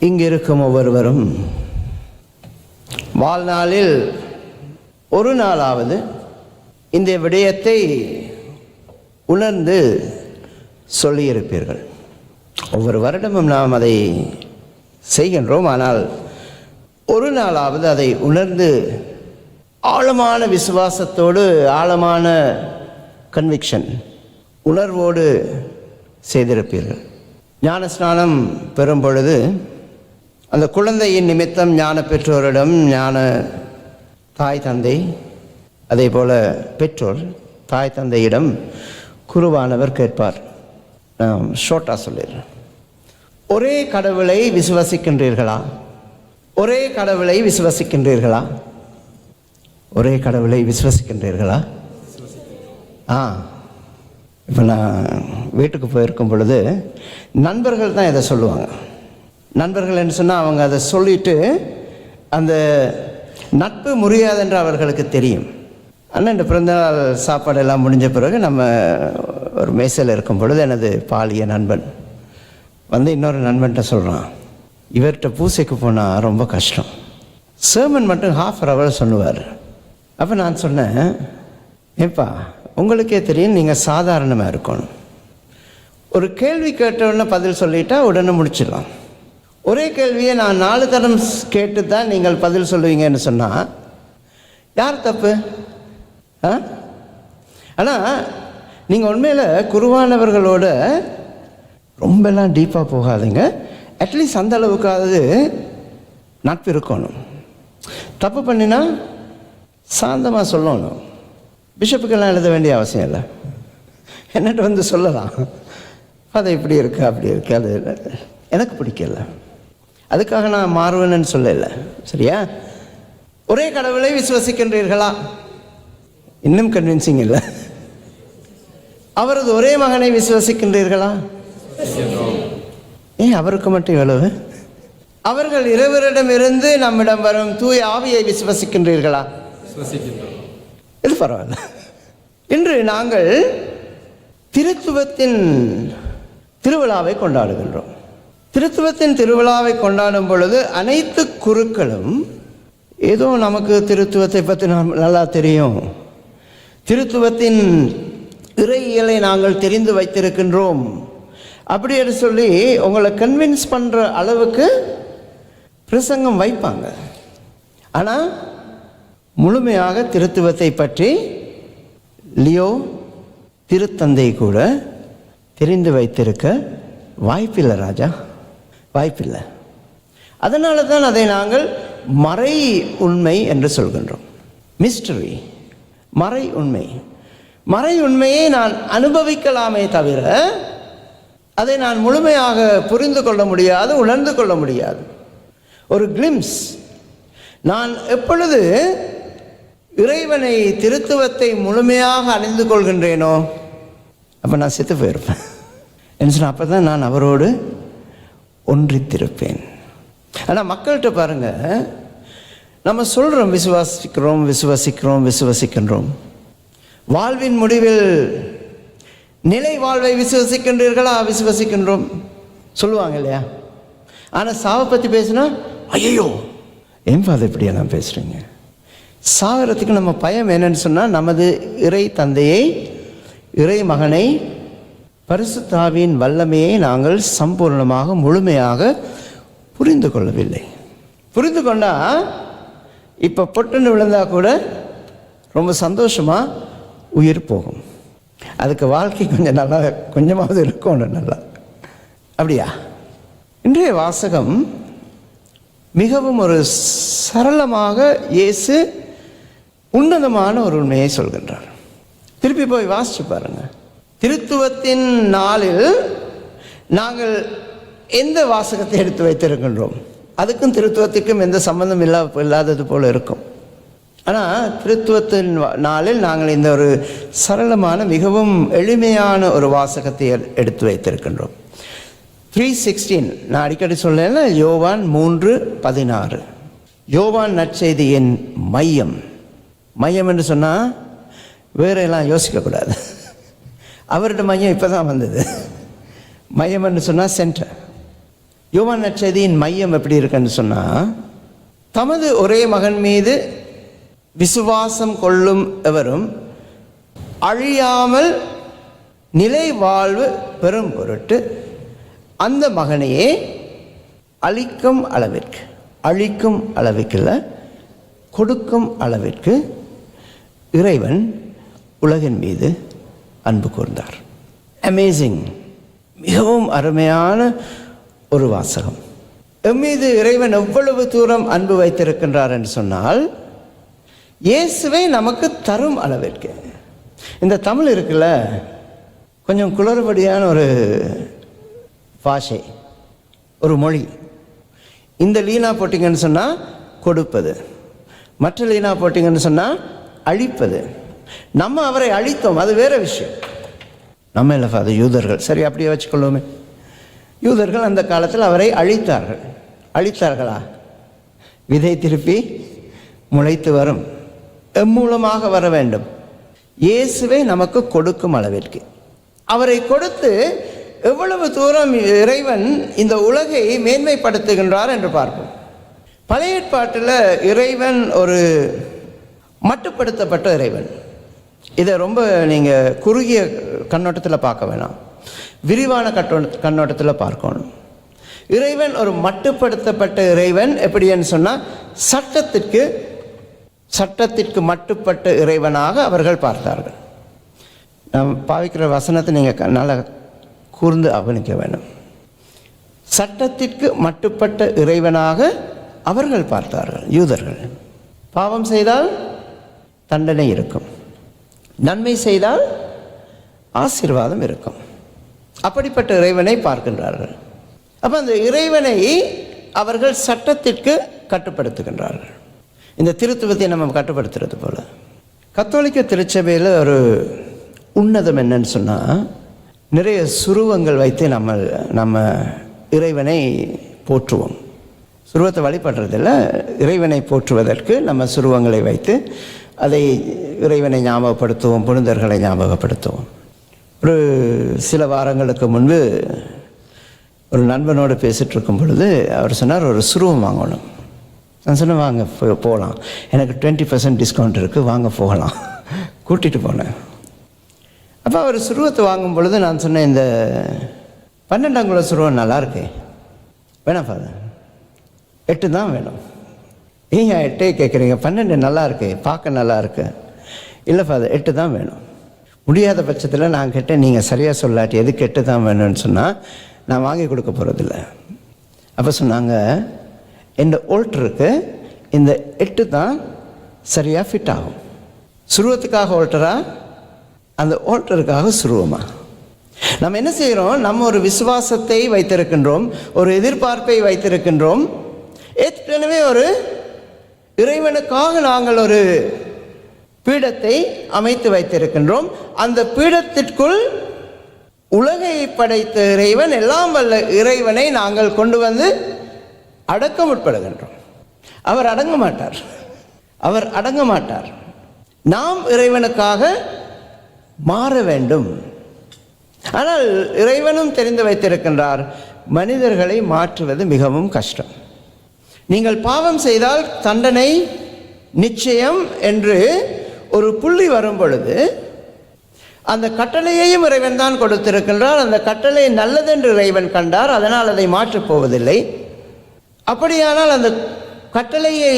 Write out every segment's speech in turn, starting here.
இங்கிருக்கும் ஒவ்வொருவரும் வாழ்நாளில் ஒரு நாளாவது இந்த விடயத்தை உணர்ந்து சொல்லியிருப்பீர்கள். ஒவ்வொரு வருடமும் நாம் அதை செய்கின்றோம். ஆனால் ஒரு நாளாவது அதை உணர்ந்து ஆழமான விசுவாசத்தோடு, ஆழமான கன்விக்ஷன், உணர்வோடு செய்திருப்பீர்கள். ஞானஸ்நானம் பெறும் பொழுது அந்த குழந்தையின் நிமித்தம் ஞான பெற்றோரிடம், ஞான தாய் தந்தை, அதே போல பெற்றோர் தாய் தந்தையிடம் குருவானவர் கேட்பார். நான் ஷோர்ட்டாக சொல்லிடுறேன். ஒரே கடவுளை விசுவசிக்கின்றீர்களா? ஒரே கடவுளை விசுவசிக்கின்றீர்களா? ஒரே கடவுளை விசுவசிக்கின்றீர்களா? இப்போ நான் வீட்டுக்கு போயிருக்கும் பொழுது நண்பர்கள் தான் இதை சொல்லுவாங்க. நண்பர்கள் என்ன சொன்னால் அவங்க அதை சொல்லிட்டு அந்த நட்பு முறியாதென்று அவர்களுக்கு தெரியும். ஆனால் இந்த பிறந்தநாள் சாப்பாடெல்லாம் முடிஞ்ச பிறகு நம்ம ஒரு மேசையில் இருக்கும் பொழுது எனது பாலிய நண்பன் வந்து இன்னொரு நண்பன்கிட்ட சொல்கிறான், இவர்கிட்ட பூசைக்கு போனால் ரொம்ப கஷ்டம், சர்மன் மட்டும் 1/2 hour சொல்லுவார். அப்போ நான் சொன்னேன், ஏப்பா உங்களுக்கே தெரியும், நீங்கள் சாதாரணமாக இருக்கணும். ஒரு கேள்வி கேட்டவுடனே பதில் சொல்லிட்டா உடனே முடிச்சிடலாம். ஒரே கேள்வியை நான் 4 தரம் கேட்டு தான் நீங்கள் பதில் சொல்லுவீங்கன்னு சொன்னால் யார் தப்பு? ஆனால் நீங்கள் உண்மையில் குருவானவர்களோட ரொம்பலாம் டீப்பாக போகாதுங்க. அட்லீஸ்ட் அந்த அளவுக்காவது நட்பு இருக்கணும். தப்பு பண்ணினா சாந்தமாக சொல்லணும். பிஷப்புக்கெல்லாம் எழுத வேண்டிய அவசியம் இல்லை. என்னட்டு வந்து சொல்லலாம், அதை இப்படி இருக்கு அப்படி இருக்கு, அது எனக்கு பிடிக்கல, அதுக்காக நான் மாறுவேன்னு சொல்லலை. சரியா? ஒரே கடவுளை விசுவசிக்கின்றீர்களா? இன்னும் கன்வின்சிங் இல்லை. அவரது ஒரே மகனை விசுவசிக்கின்றீர்களா? ஏன் அவருக்கு மட்டும் எவ்வளவு? அவர்கள் இருவரிடமிருந்து நம்மிடம் வரும் தூய ஆவியை விசுவசிக்கின்றீர்களா? இது பரவாயில்ல. இன்று நாங்கள் திருத்துவத்தின் திருவிழாவை கொண்டாடுகின்றோம். திருத்துவத்தின் திருவிழாவை கொண்டாடும் பொழுது அனைத்து குருக்களும் ஏதோ நமக்கு திருத்துவத்தை பற்றி நல்லா தெரியும், திருத்துவத்தின் இறையியலை நாங்கள் தெரிந்து வைத்திருக்கின்றோம் அப்படி என்று சொல்லி உங்களை கன்வின்ஸ் பண்ணுற அளவுக்கு பிரசங்கம் வைப்பாங்க. ஆனால் முழுமையாக திருத்துவத்தை பற்றி லியோ திருத்தந்தை கூட தெரிந்து வைத்திருக்க வாய்ப்பில்லை ராஜா, வாய்ப்பில்லை. அதனால தான் அதை நாங்கள் மறை உண்மை என்று சொல்கின்றோம். மிஸ்டரி, மறை உண்மை. மறை உண்மையை நான் அனுபவிக்கலாமே தவிர அதை நான் முழுமையாக புரிந்து கொள்ள முடியாது, உணர்ந்து கொள்ள முடியாது. ஒரு கிளிம்ஸ். நான் எப்பொழுது இறைவனை, திருத்துவத்தை முழுமையாக அணிந்து கொள்கின்றேனோ அப்போ நான் செத்து போயிருப்பேன். என்ன சொன்னால் அப்போ தான் நான் அவரோடு ஒன்றித்திருப்பேன். ஆனால் மக்கள்கிட்ட பாருங்கள், நம்ம சொல்கிறோம் விசுவாசிக்கிறோம் விசுவாசிக்கிறோம் விசுவாசிக்கின்றோம். வாழ்வின் முடிவில் நிலை வாழ்வை விசுவாசிக்கின்றீர்களா? விசுவாசிக்கின்றோம் சொல்லுவாங்க இல்லையா? ஆனால் சாவை பற்றி பேசுனா ஐயோ ஏன் ஃபாதர் இப்படியா நான் பேசுகிறீங்க? சாகிறதுக்கு நம்ம பயம் என்னன்னு சொன்னால் நமது இறை தந்தையை, இறை மகனை, பரிசுத்த ஆவியின் வல்லமையை நாங்கள் சம்பூர்ணமாக முழுமையாக புரிந்து கொள்ளவில்லை. புரிந்து கொண்டால் இப்போ பொட்டுன்னு விழுந்தா கூட ரொம்ப சந்தோஷமாக உயிர் போகும். அதுக்கு வாழ்க்கை கொஞ்சம் நல்லா, கொஞ்சமாவது இருக்கணும் நல்லா. அப்படியா? இன்றைய வாசகம் மிகவும் ஒரு சரளமாக இயேசு உன்னதமான ஒரு உண்மையை சொல்கின்றார். திருப்பி போய் வாசிச்சு பாருங்க. திருத்துவத்தின் நாளில் நாங்கள் எந்த வாசகத்தை எடுத்து வைத்திருக்கின்றோம்? அதுக்கும் திருத்துவத்துக்கும் எந்த சம்பந்தம் இல்லாதது போல இருக்கும். ஆனால் திருத்துவத்தின் நாளில் நாங்கள் இந்த ஒரு சரளமான, மிகவும் எளிமையான ஒரு வாசகத்தை எடுத்து வைத்திருக்கின்றோம். 3:16 நான் அடிக்கடி சொல்லேன், யோவான் 3:16. யோவான் நற்செய்தியின் மையம். மையம் என்று சொன்னால் வேற எல்லாம் யோசிக்கக்கூடாது. அவருடைய மையம் இப்போ தான் வந்தது. மையம் என்று சொன்னால் சென்டர். யோவான் நற்செய்தியின் மையம் எப்படி இருக்குன்னு சொன்னால், தமது ஒரே மகன் மீது விசுவாசம் கொள்ளும் எவரும் அழியாமல் நிலை வாழ்வு பெறும் பொருட்டு அந்த மகனையே அழிக்கும் அளவிற்கு இல்லை, கொடுக்கும் அளவிற்கு இறைவன் உலகின் மீது அன்பு கூர்ந்தார். அமேசிங், மிகவும் அருமையான ஒரு வாசகம். எம்மீது இறைவன் எவ்வளவு தூரம் அன்பு வைத்திருக்கின்றார் என்று சொன்னால், இயேசுவை நமக்கு தரும் அளவிற்கு. இந்த தமிழ் இருக்குல்ல, கொஞ்சம் குளறுபடியான ஒரு பாஷை, ஒரு மொழி. இந்த லீனா போட்டிங்கன்னு சொன்னால் கொடுப்பது, மற்ற லீனா போட்டிங்கன்னு சொன்னால் அழிப்பது. நம்ம அவரை அழித்தோம், அது வேற விஷயம். நம்ம இல்லை, அது யூதர்கள். சரி, அப்படியே வச்சுக்கொள்ளுமே. யூதர்கள் அந்த காலத்தில் அவரை அழித்தார்களா? விதை திருப்பி முளைத்து வரும், எம்மூலமாக வர வேண்டும். இயேசுவை நமக்கு கொடுக்கும் அளவிற்கு அவரை கொடுத்து எவ்வளவு தூரம் இறைவன் இந்த உலகை மேன்மைப்படுத்துகின்றார் என்று பார்ப்போம். பழைய ஏற்பாட்டில் இறைவன் ஒரு மட்டுப்படுத்தப்பட்ட இறைவன். இதை ரொம்ப நீங்கள் குறுகிய கண்ணோட்டத்தில் பார்க்க வேணாம், விரிவான கண்ணோட்டத்தில் பார்க்கணும். இறைவன் ஒரு மட்டுப்படுத்தப்பட்ட இறைவன். எப்படின்னு சொன்னால், சட்டத்திற்கு மட்டுப்பட்ட இறைவனாக அவர்கள் பார்த்தார்கள். நாம் பாவிக்கிற வசனத்தை நீங்கள் நல்லா கூர்ந்து கவனிக்க வேண்டும். சட்டத்திற்கு மட்டுப்பட்ட இறைவனாக அவர்கள் பார்த்தார்கள் யூதர்கள். பாவம் செய்தால் தண்டனை இருக்கும், நன்மை செய்தால் ஆசீர்வாதம் இருக்கும். அப்படிப்பட்ட இறைவனை பார்க்கின்றார்கள். அப்போ அந்த இறைவனை அவர்கள் சட்டத்திற்கு கட்டுப்படுத்துகின்றார்கள். இந்த திருத்துவத்தை நம்ம கட்டுப்படுத்துறது போல. கத்தோலிக்க திருச்சபையில் ஒரு உன்னதம் என்னன்னு சொன்னால், நிறைய சுருவங்கள் வைத்து நம்ம இறைவனை போற்றுவோம். சுருவத்தை வழிபடுறதில்ல, இறைவனை போற்றுவதற்கு நம்ம சுருவங்களை வைத்து அதை இறைவனை ஞாபகப்படுத்துவோம், புனிதர்களை ஞாபகப்படுத்துவோம். ஒரு சில வாரங்களுக்கு முன்பு ஒரு நண்பனோடு பேசிகிட்டு இருக்கும் பொழுது அவர் சொன்னார், ஒரு சுருவம் வாங்கணும். நான் சொன்னேன், வாங்க போகலாம், எனக்கு 20% டிஸ்கவுண்ட் இருக்குது, வாங்க போகலாம். கூட்டிகிட்டு போனேன். அப்போ அவர் சுருவத்தை வாங்கும் பொழுது நான் சொன்னேன், இந்த 12 அங்குல சுருவம் நல்லா இருக்கு, வேணாம் ஃபாதர், 8 தான் வேணும். ஏங்க 8 கேட்குறீங்க, 12 நல்லா இருக்கு, பார்க்க நல்லா இருக்கு. இல்லை ஃபாதர், 8 தான் வேணும். முடியாத பட்சத்தில் நான் கேட்டேன், நீங்கள் சரியாக சொல்லாட்டி எதுக்கு 8 தான் வேணும்னு சொன்னால் நான் வாங்கி கொடுக்க போகிறதில்ல. அப்போ சொன்னாங்க, இந்த ஓல்டருக்கு இந்த 8 தான் சரியாக ஃபிட் ஆகும். சுருவத்துக்காக ஓல்டரா, அந்த ஓல்டருக்காக சுருவமா? நம்ம என்ன செய்கிறோம், நம்ம ஒரு விசுவாசத்தை வைத்திருக்கின்றோம், ஒரு எதிர்பார்ப்பை வைத்திருக்கின்றோம். ஏற்கனவே ஒரு இறைவனுக்காக நாங்கள் ஒரு பீடத்தை அமைத்து வைத்திருக்கின்றோம். அந்த பீடத்திற்குள் உலகை படைத்த இறைவன், எல்லாம் வல்ல இறைவனை நாங்கள் கொண்டு வந்து அடக்க முற்படுகின்றோம். அவர் அடங்க மாட்டார். நாம் இறைவனுக்காக மாற வேண்டும். ஆனால் இறைவனும் தெரிந்து வைத்திருக்கின்றார், மனிதர்களை மாற்றுவது மிகவும் கஷ்டம். நீங்கள் பாவம் செய்தால் தண்டனை நிச்சயம் என்று ஒரு புள்ளி வரும் பொழுது, அந்த கட்டளையையும் இறைவன் தான் கொடுத்திருக்கின்றார். அந்த கட்டளை நல்லதென்று இறைவன் கண்டார், அதனால் அதை மாற்றப் போவதில்லை. அப்படியானால் அந்த கட்டளையை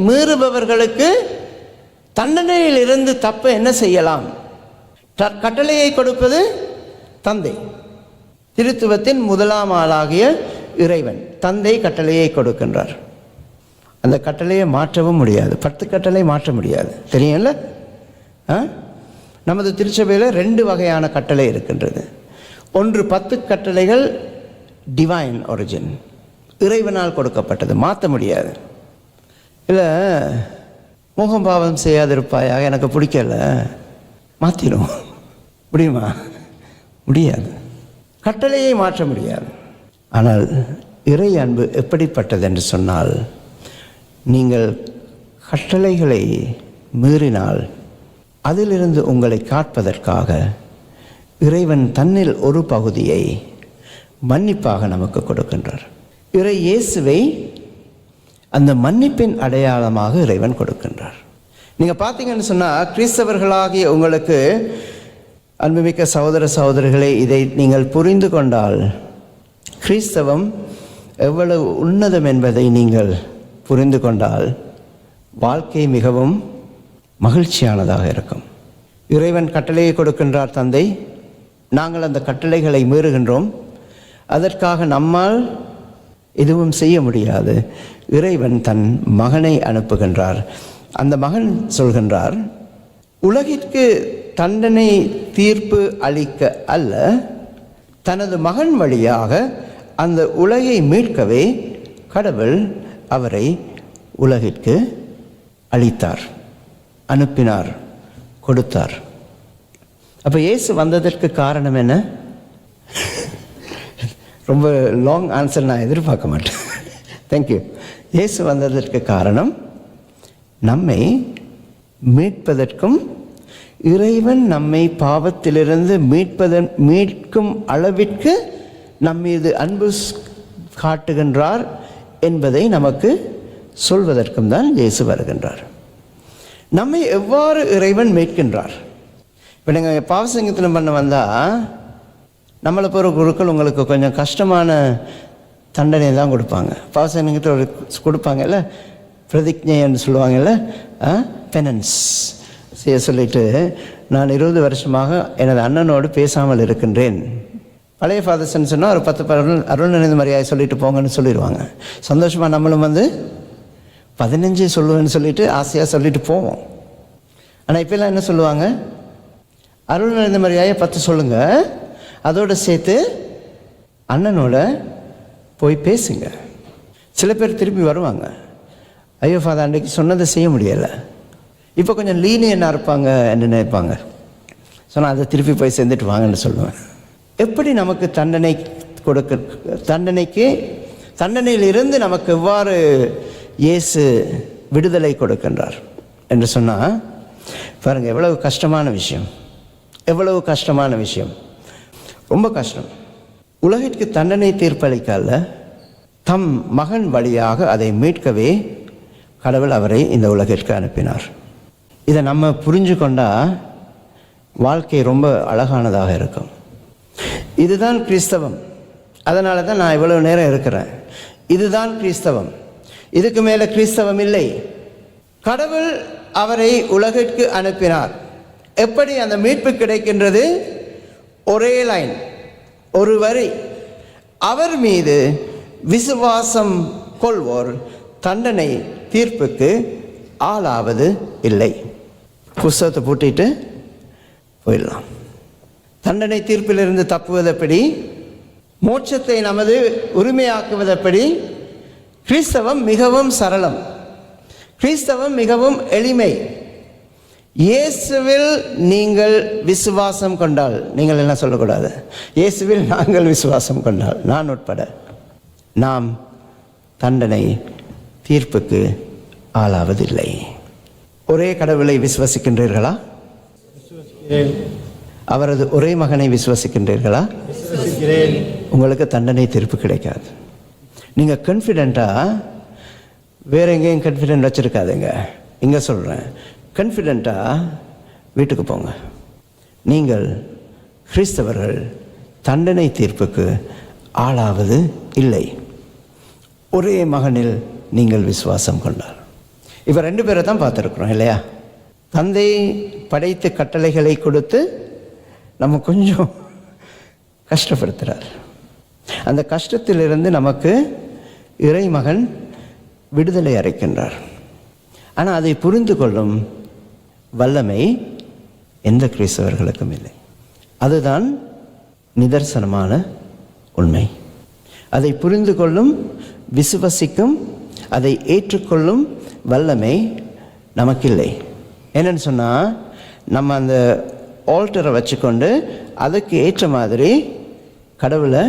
மீறுபவர்களுக்கு தண்டனையில் இருந்து தப்ப என்ன செய்யலாம்? கட்டளையை கொடுப்பது தந்தை. திருத்துவத்தின் முதலாம் ஆளாகிய இறைவன் தந்தை கட்டளையை கொடுக்கின்றார். அந்த கட்டளையை மாற்றவும் முடியாது. 10 கட்டளை மாற்ற முடியாது, தெரியும்ல? நமது திருச்சபையில் 2 வகையான கட்டளை இருக்கின்றது. ஒன்று 10 கட்டளைகள் டிவைன் ஒரிஜின், இறைவனால் கொடுக்கப்பட்டது, மாற்ற முடியாது. இல்லை, மோகம் பாவம் செய்யாதிருப்பாயாக, எனக்கு பிடிக்கல, மாற்றிடும். முடியுமா? முடியாது. கட்டளையை மாற்ற முடியாது. ஆனால் இறை அன்பு எப்படிப்பட்டது என்று சொன்னால், நீங்கள் கட்டளைகளை மீறினால் அதிலிருந்து உங்களை காப்பதற்காக இறைவன் தன்னில் ஒரு பகுதியை மன்னிப்பாக நமக்கு கொடுக்கின்றார். இறை இயேசுவை அந்த மன்னிப்பின் அடையாளமாக இறைவன் கொடுக்கின்றார். நீங்கள் பார்த்தீங்கன்னு சொன்னால், கிறிஸ்தவர்களாகிய உங்களுக்கு அன்புமிக்க சகோதர சகோதரிகளே, இதை நீங்கள் புரிந்து கொண்டால் கிறிஸ்தவம் எவ்வளவு உன்னதம் என்பதை நீங்கள் புரிந்து கொண்டால் வாழ்க்கை மிகவும் மகிழ்ச்சியானதாக இருக்கும். இறைவன் கட்டளையை கொடுக்கின்றார் தந்தை, நாங்கள் அந்த கட்டளைகளை மீறுகின்றோம், அதற்காக நம்மால் எதுவும் செய்ய முடியாது. இறைவன் தன் மகனை அனுப்புகின்றார். அந்த மகன் சொல்கின்றார், உலகிற்கு தண்டனை தீர்ப்பு அளிக்க அல்ல, தனது மகன் வழியாக அந்த உலகை மீட்கவே கடவுள் அவரை உலகிற்கு அளித்தார், அனுப்பினார், கொடுத்தார். அப்போ இயேசு வந்ததற்கு காரணம் என்ன? ரொம்ப லாங் ஆன்சர் நான் எதிர்பார்க்க மாட்டேன். தேங்க்யூ. இயேசு வந்ததற்கு காரணம் நம்மை மீட்பதற்கும், இறைவன் நம்மை பாவத்திலிருந்து மீட்கும் அளவிற்கு நம் மீது அன்பு காட்டுகின்றார் என்பதை நமக்கு சொல்வதற்கும் தான் இயேசு வருகின்றார். நம்மை எவ்வாறு இறைவன் மீட்கின்றார்? இப்போ நீங்கள் பாவசங்கத்தினம் பண்ண வந்தால் நம்மளை போகிற குருக்கள் உங்களுக்கு கொஞ்சம் கஷ்டமான தண்டனை தான் கொடுப்பாங்க. பாவசங்கத்தில் ஒரு கொடுப்பாங்கல்ல, பிரதிஜைன்னு சொல்லுவாங்கல்ல, பெனன்ஸ் செய்ய சொல்லிட்டு, நான் 20 வருஷமாக எனது அண்ணனோடு பேசாமல் இருக்கின்றேன். பழைய ஃபாதர்ஸ்ன்னு சொன்னால் ஒரு 10 அருள் நினைந்து மரியாதை சொல்லிட்டு போங்கன்னு சொல்லிடுவாங்க. சந்தோஷமாக நம்மளும் 15 சொல்லுவேன்னு சொல்லிட்டு ஆசையாக சொல்லிட்டு போவோம். ஆனால் இப்போல்லாம் என்ன சொல்லுவாங்க? அருள் நினைந்த மரியாதை 10 சொல்லுங்கள், அதோடு சேர்த்து அண்ணனோட போய் பேசுங்க. சில பேர் திருப்பி வருவாங்க, ஐயோ ஃபாதர் அன்றைக்கு சொன்னதை செய்ய முடியலை, இப்போ கொஞ்சம் லீனியனாக இருப்பாங்க என்று நினைப்பாங்க. சொன்னால் அதை திருப்பி போய் சேர்ந்துட்டு வாங்கன்னு சொல்லுவேன். எப்படி நமக்கு தண்டனையிலிருந்து நமக்கு எவ்வாறு இயேசு விடுதலை கொடுக்கின்றார் என்று சொன்னால், பாருங்கள் எவ்வளவு கஷ்டமான விஷயம், எவ்வளவு கஷ்டமான விஷயம், ரொம்ப கஷ்டம். உலகிற்கு தண்டனை தீர்ப்பளிக்கல்ல, தம் மகன் வழியாக அதை மீட்கவே கடவுள் அவரை இந்த உலகிற்கு அனுப்பினார். இதை நம்ம புரிஞ்சு கொண்டால் வாழ்க்கை ரொம்ப அழகானதாக இருக்கும். இதுதான் கிறிஸ்தவம். அதனால தான் நான் இவ்வளவு நேரம் இருக்கிறேன். இதுதான் கிறிஸ்தவம், இதுக்கு மேலே கிறிஸ்தவம் இல்லை. கடவுள் அவரை உலகிற்கு அனுப்பினார். எப்படி அந்த மீட்பு கிடைக்கின்றது? ஒரே லைன், ஒரு வரி, அவர் மீது விசுவாசம் கொள்வோர் தண்டனை தீர்ப்புக்கு ஆளாவது இல்லை. புஸ்தகத்தை பூட்டிட்டு போயிடலாம். தண்டனை தீர்ப்பிலிருந்து தப்புவதெப்படி, மோட்சத்தை நமது உரிமையாக்குவதெப்படி? கிறிஸ்தவம் மிகவும் சரளம், கிறிஸ்தவம் மிகவும் எளிமை. இயேசுவில் நீங்கள் விசுவாசம் கொண்டால், நீங்கள் என்ன சொல்லக்கூடாது, இயேசுவில் நாங்கள் விசுவாசம் கொண்டால், நான் உட்பட, நாம் தண்டனை தீர்ப்புக்கு ஆளாவதில்லை. ஒரே கடவுளை விசுவசிக்கின்றீர்களா? அவரது ஒரே மகனை விசுவசிக்கின்றீர்களா? உங்களுக்கு தண்டனை தீர்ப்பு கிடைக்காது. நீங்கள் கான்ஃபிடெண்ட்டாக வேற எங்கேயும் கான்ஃபிடென்ட் வச்சுருக்காதுங்க. இங்கே சொல்கிறேன், கான்ஃபிடெண்ட்டாக வீட்டுக்கு போங்க. நீங்கள் கிறிஸ்தவர்கள் தண்டனை தீர்ப்புக்கு ஆளாவது இல்லை. ஒரே மகனில் நீங்கள் விசுவாசம் கொண்டார். இப்போ 2 பேரை தான் பார்த்துருக்குறோம் இல்லையா? தந்தை படைத்து கட்டளைகளை கொடுத்து நம்ம கொஞ்சம் கஷ்டப்படுத்துகிறார். அந்த கஷ்டத்திலிருந்து நமக்கு இறைமகன் விடுதலை அளிக்கின்றார். ஆனால் அதை புரிந்து கொள்ளும் வல்லமை எந்த கிறிஸ்தவர்களுக்கும் இல்லை. அதுதான் நிதர்சனமான உண்மை. அதை புரிந்து கொள்ளும், விசுவசிக்கும், அதை ஏற்றுக்கொள்ளும் வல்லமை நமக்கில்லை. என்னன்னு சொன்னால், நம்ம அந்த ஆல்டரை வச்சுக்கொண்டு அதுக்கு ஏற்ற மாதிரி கடவுளை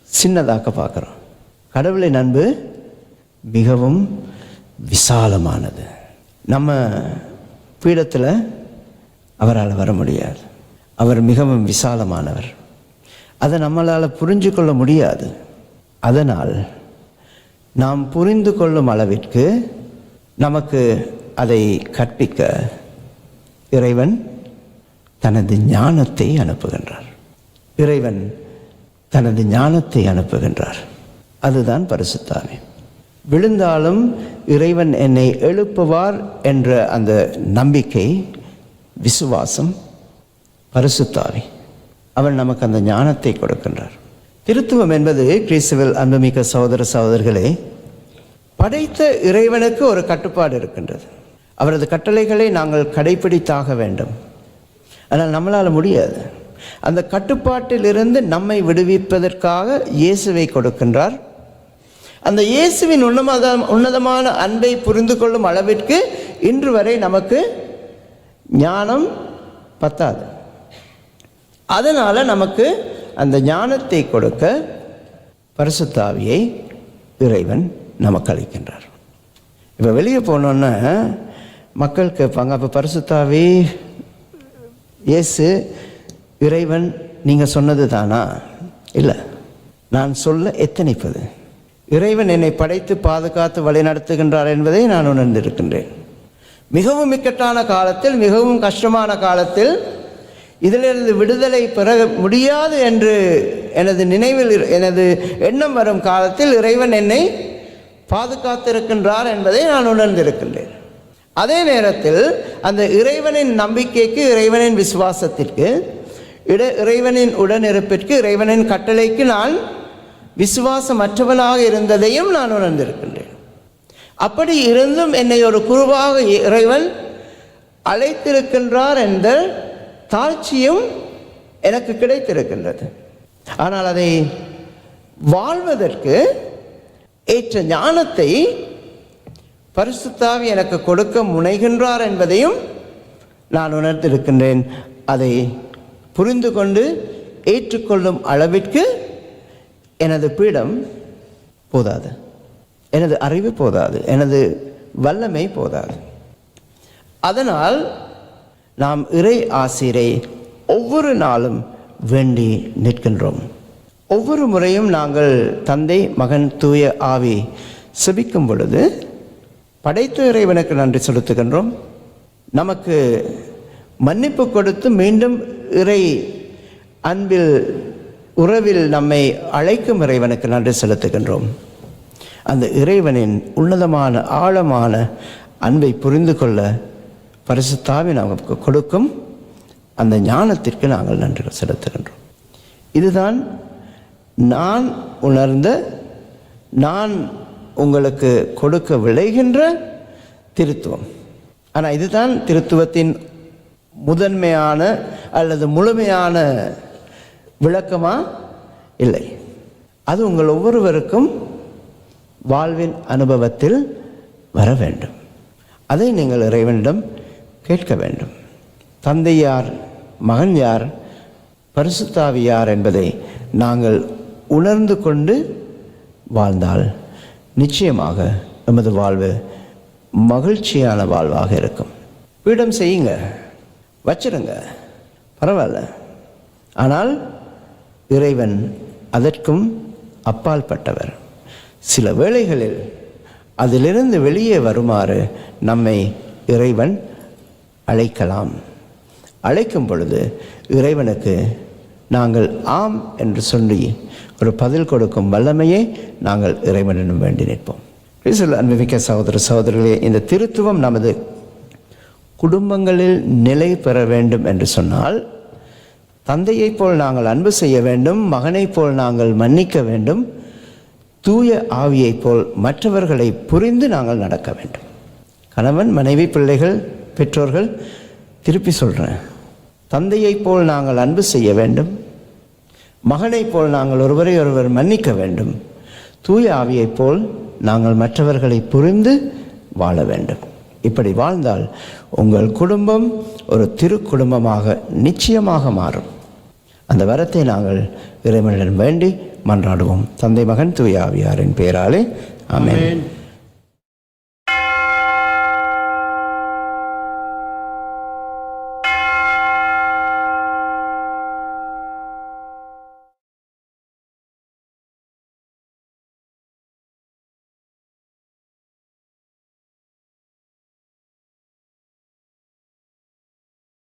சின்னதாக்க பார்க்குறோம். கடவுளின் அன்பு மிகவும் விசாலமானது. நம்ம பீடத்தில் அவரால் வர முடியாது. அவர் மிகவும் விசாலமானவர். அதை நம்மளால் புரிஞ்சு கொள்ள முடியாது. அதனால் நாம் புரிந்து கொள்ளும் அளவிற்கு நமக்கு அதை கற்பிக்க இறைவன் தனது ஞானத்தை அனுப்புகின்றார். இறைவன் தனது ஞானத்தை அனுப்புகின்றார். அதுதான் பரிசுத்த ஆவி. விழுந்தாலும் இறைவன் என்னை எழுப்புவார் என்ற அந்த நம்பிக்கை, விசுவாசம், பரிசுத்த ஆவி அவன் நமக்கு அந்த ஞானத்தை கொடுக்கின்றார். திருத்துவம் என்பது கிறிஸ்துவில் அன்புமிக்க சகோதர சகோதரர்களே, படைத்த இறைவனுக்கு ஒரு கட்டுப்பாடு இருக்கின்றது. அவரது கட்டளைகளை நாங்கள் கடைபிடித்தாக வேண்டும். ஆனால் நம்மளால் முடியாது. அந்த கட்டுப்பாட்டிலிருந்து நம்மை விடுவிப்பதற்காக இயேசுவை கொடுக்கின்றார். அந்த இயேசுவின் உன்னதமான அன்பை புரிந்து கொள்ளும் அளவிற்கு இன்று வரை நமக்கு ஞானம் பத்தாது. அதனால் நமக்கு அந்த ஞானத்தை கொடுக்க பரிசுத்த ஆவியை இறைவன் நமக்கு அளிக்கின்றார். இப்போ வெளியே போனோன்னா மக்கள் கேட்பாங்க, அப்போ பரிசுத்த ஆவி, இயேசு, இறைவன் நீங்கள் சொன்னது தானா? இல்லை, நான் சொல்ல எத்தனைப்பது. இறைவன் என்னை படைத்து பாதுகாத்து வழிநடத்துகின்றார் என்பதை நான் உணர்ந்திருக்கின்றேன். மிகவும் இக்கட்டான காலத்தில், மிகவும் கஷ்டமான காலத்தில் இதிலிருந்து விடுதலை பெற முடியாது என்று எனது நினைவில், எனது எண்ணம் வரும் காலத்தில் இறைவன் என்னை பாதுகாத்திருக்கின்றார் என்பதை நான் உணர்ந்திருக்கின்றேன். அதே நேரத்தில் அந்த இறைவனின் நம்பிக்கைக்கு, இறைவனின் விசுவாசத்திற்கு, இறைவனின் உடனிருப்பிற்கு, இறைவனின் கட்டளைக்கு நான் விசுவாசமற்றவனாக இருந்ததையும் நான் உணர்ந்திருக்கின்றேன். அப்படி இருந்தும் என்னை ஒரு குருவாக இறைவன் அழைத்திருக்கின்றார் என்ற தாழ்ச்சியும் எனக்கு கிடைத்திருக்கின்றது. ஆனால் அதை வாழ்வதற்கு ஏற்ற ஞானத்தை பரிசுத்த ஆவி எனக்கு கொடுக்க முனைகின்றார் என்பதையும் நான் உணர்ந்திருக்கின்றேன். அதை புரிந்து கொண்டு ஏற்றுக்கொள்ளும் அளவிற்கு எனது பீடம் போதாது, எனது அறிவு போதாது, எனது வல்லமை போதாது. அதனால் நாம் இறை ஆசிரை ஒவ்வொரு நாளும் வேண்டி நிற்கின்றோம். ஒவ்வொரு முறையும் நாங்கள் தந்தை, மகன், தூய ஆவி செபிக்கும் பொழுது படைத்த இறைவனுக்கு நன்றி செலுத்துகின்றோம். நமக்கு மன்னிப்பு கொடுத்து மீண்டும் இறை அன்பில், உறவில் நம்மை அழைக்கும் இறைவனுக்கு நன்றி செலுத்துகின்றோம். அந்த இறைவனின் உன்னதமான ஆழமான அன்பை புரிந்து கொள்ள பரிசுத்த ஆவி நமக்கு கொடுக்கும் அந்த ஞானத்திற்கு நாங்கள் நன்றி செலுத்துகின்றோம். இதுதான் நான் உணர்ந்த, நான் உங்களுக்கு கொடுக்க விளைகின்ற திருத்துவம். ஆனால் இதுதான் திருத்துவத்தின் முதன்மையான அல்லது முழுமையான விளக்கமா? இல்லை. அது உங்கள் ஒவ்வொருவருக்கும் வாழ்வின் அனுபவத்தில் வர வேண்டும். அதை நீங்கள் இறைவனிடம் கேட்க வேண்டும். தந்தை யார், மகன் யார், பரிசுத்த ஆவி யார் என்பதை நாங்கள் உணர்ந்து கொண்டு வாழ்ந்தால் நிச்சயமாக நமது வாழ்வு மகிழ்ச்சியான வாழ்வாக இருக்கும். பீடம் செய்யுங்க, வச்சிருங்க, பரவாயில்ல. ஆனால் இறைவன் அதற்கும் அப்பால் பட்டவர். சில வேளைகளில் அதிலிருந்து வெளியே வருமாறு நம்மை இறைவன் அழைக்கலாம். அழைக்கும் பொழுது இறைவனுக்கு நாங்கள் ஆம் என்று சொல்லி ஒரு பதில் கொடுக்கும் வல்லமையை நாங்கள் இறைவனிடம் வேண்டி நிற்போம். அன்புமிக்க சகோதர சகோதரிகளே, இந்த திருத்துவம் நமது குடும்பங்களில் நிலை பெற வேண்டும் என்று சொன்னால், தந்தையைப் போல் நாங்கள் அன்பு செய்ய வேண்டும், மகனைப் போல் நாங்கள் மன்னிக்க வேண்டும், தூய ஆவியைப் போல் மற்றவர்களை புரிந்து நாங்கள் நடக்க வேண்டும். கணவன், மனைவி, பிள்ளைகள், பெற்றோர்கள், திருப்பி சொல்கிறேன், தந்தையைப் போல் நாங்கள் அன்பு செய்ய வேண்டும், மகனைப் போல் நாங்கள் ஒருவரை ஒருவர் மன்னிக்க வேண்டும், தூய ஆவியைப் போல் நாங்கள் மற்றவர்களை புரிந்து வாழ வேண்டும். இப்படி வாழ்ந்தால் உங்கள் குடும்பம் ஒரு திருக்குடும்பமாக நிச்சயமாக மாறும். அந்த வரத்தை நாங்கள் இறைவனிடம் வேண்டி மன்றாடுவோம். தந்தை, மகன், தூய ஆவியாரின் பெயராலே ஆமென்.